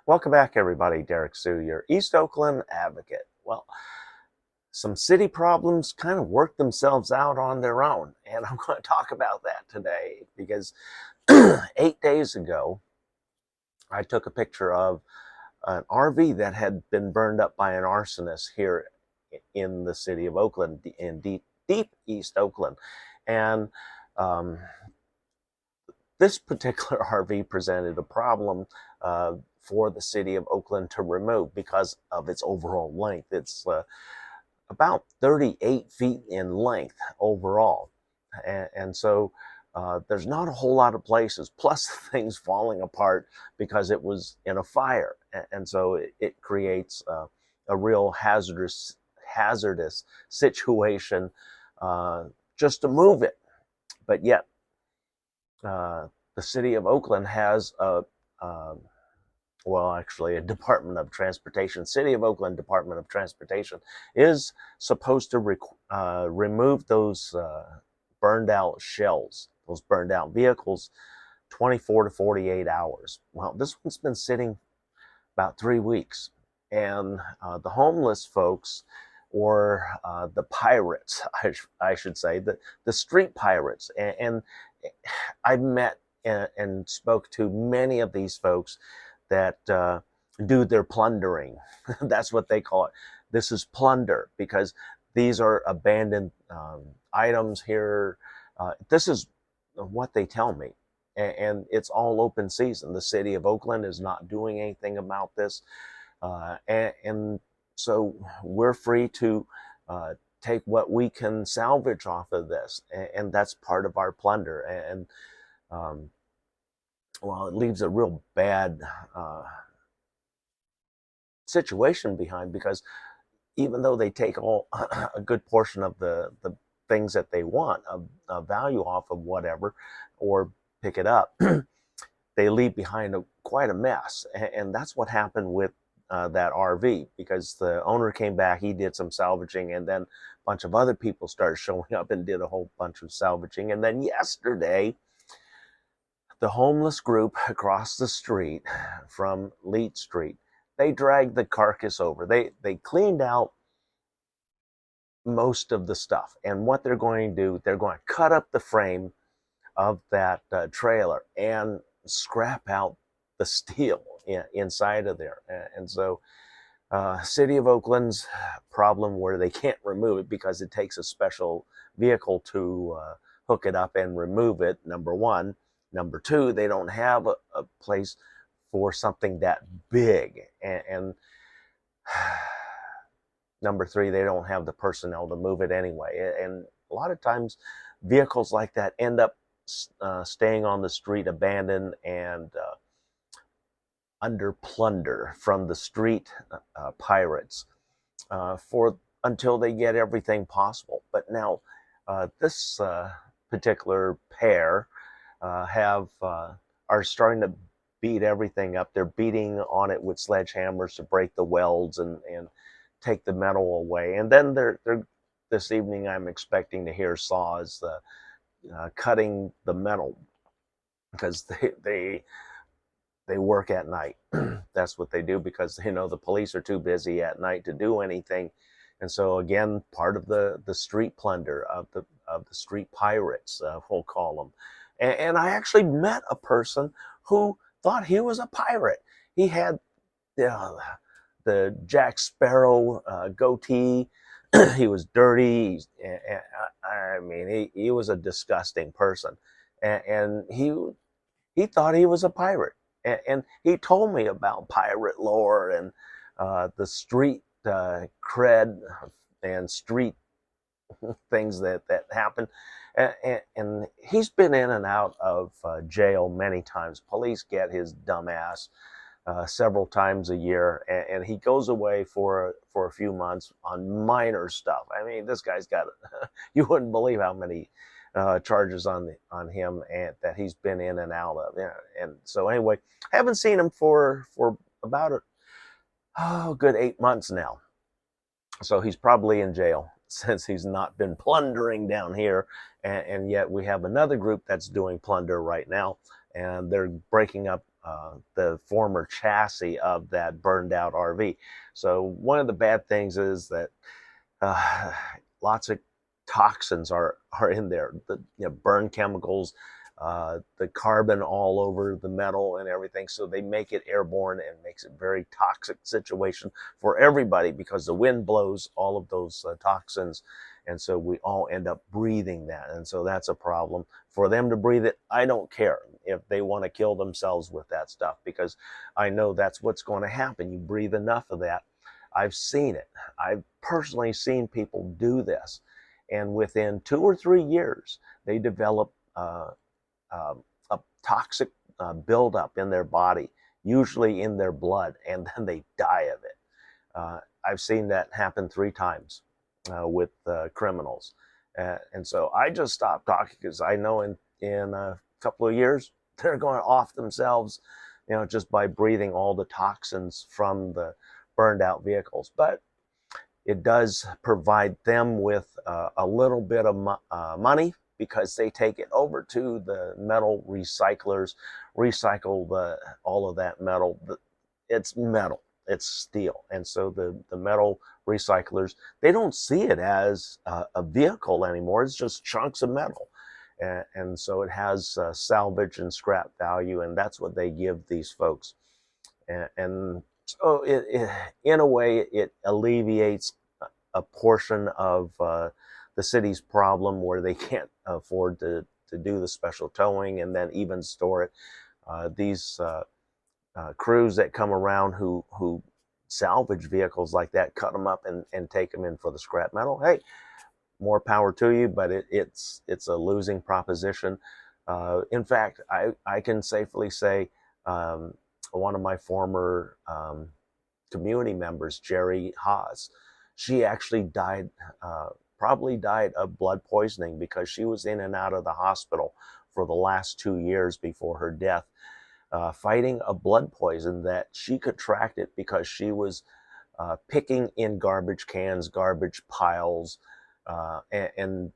Welcome back, everybody. Derrick Soo, your East Oakland advocate. Well, some city problems kind of work themselves out on their own, and I'm going to talk about that today because 8 days ago, I took a picture of an RV that had been burned up by an arsonist here in the city of Oakland, in deep East Oakland. And um, this particular RV presented a problem for the city of Oakland to remove because of its overall length. It's about 38 feet in length overall. And so there's not a whole lot of places, plus things falling apart because it was in a fire. And so it creates a real hazardous situation just to move it. But yet, the city of Oakland has actually a Department of Transportation. City of Oakland Department of Transportation is supposed to remove those burned out shells, those burned out vehicles, 24 to 48 hours. Well, this one's been sitting about 3 weeks, and the homeless folks, or the pirates, I should say, the street pirates, and I've met and spoke to many of these folks that do their plundering. That's what they call it. This is plunder because these are abandoned items here. This is what they tell me. And it's all open season. The city of Oakland is not doing anything about this. And so we're free to take what we can salvage off of this. And that's part of our plunder. And it leaves a real bad situation behind, because even though they take a good portion of the things that they want of value off of whatever, or pick it up, they leave behind quite a mess. And that's what happened with that RV, because the owner came back, he did some salvaging, and then a bunch of other people started showing up and did a whole bunch of salvaging. And then yesterday, the homeless group across the street from Leet Street, they dragged the carcass over. They cleaned out most of the stuff. And what they're going to do, they're going to cut up the frame of that trailer and scrap out the steel inside of there. And so City of Oakland's problem, where they can't remove it because it takes a special vehicle to hook it up and remove it, number one. Number two, they don't have a place for something that big. And number three, they don't have the personnel to move it anyway. And a lot of times, vehicles like that end up staying on the street abandoned and under plunder from the street pirates until they get everything possible. But now, this particular pair are starting to beat everything up. They're beating on it with sledgehammers to break the welds and take the metal away. And then they're this evening, I'm expecting to hear saws cutting the metal, because they work at night. That's what they do, because the police are too busy at night to do anything. And so again, part of the street plunder of the street pirates, we'll call them. And I actually met a person who thought he was a pirate. He had the Jack Sparrow goatee. He was dirty. I mean, he was a disgusting person. And he thought he was a pirate. And he told me about pirate lore and the street cred and street things that happen. And he's been in and out of jail many times. Police get his dumb ass several times a year, and he goes away for a few months on minor stuff. I mean, this guy's got you wouldn't believe how many charges on him and that he's been in and out of. And so anyway, I haven't seen him for about a good 8 months now. So he's probably in jail, since he's not been plundering down here. And yet we have another group that's doing plunder right now, and they're breaking up the former chassis of that burned out RV. So one of the bad things is that uh, lots of toxins are in there. The burn chemicals, the carbon all over the metal and everything. So they make it airborne and makes it a very toxic situation for everybody because the wind blows all of those toxins. And so we all end up breathing that. And so that's a problem. For them to breathe it, I don't care if they want to kill themselves with that stuff, because I know that's what's going to happen. You breathe enough of that. I've seen it. I've personally seen people do this. And within 2 or 3 years, they develop a toxic buildup in their body, usually in their blood, and then they die of it. I've seen that happen 3 times with criminals. And so I just stopped talking because I know in a couple of years, they're going off themselves, just by breathing all the toxins from the burned out vehicles. But it does provide them with a little bit of money, because they take it over to the metal recyclers, recycle all of that metal. It's metal, it's steel. And so the metal recyclers, they don't see it as a vehicle anymore. It's just chunks of metal. And so it has salvage and scrap value, and that's what they give these folks. And so in a way, it alleviates a portion of the city's problem, where they can't afford to do the special towing and then even store it. These crews that come around who salvage vehicles like that, cut them up and take them in for the scrap metal. Hey, more power to you, but it's a losing proposition. In fact, I can safely say one of my former community members, Jerry Haas, she actually died, probably died of blood poisoning, because she was in and out of the hospital for the last 2 years before her death, fighting a blood poison that she contracted because she was picking in garbage cans, garbage piles, and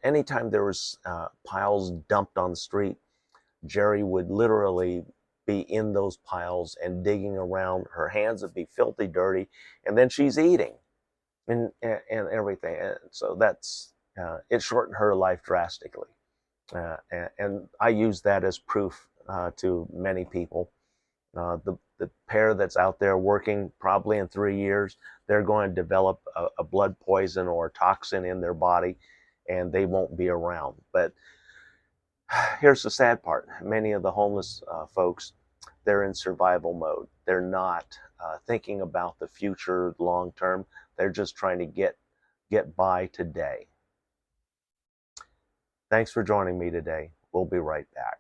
anytime there was piles dumped on the street, Jerry would literally be in those piles and digging around. Her hands would be filthy dirty, and then she's eating and everything. And so that's it shortened her life drastically. And I use that as proof to many people. The pair that's out there working, probably in 3 years, they're going to develop a blood poison or toxin in their body, and they won't be around. But here's the sad part. Many of the homeless folks, they're in survival mode. They're not thinking about the future long term. They're just trying to get by today. Thanks for joining me today. We'll be right back.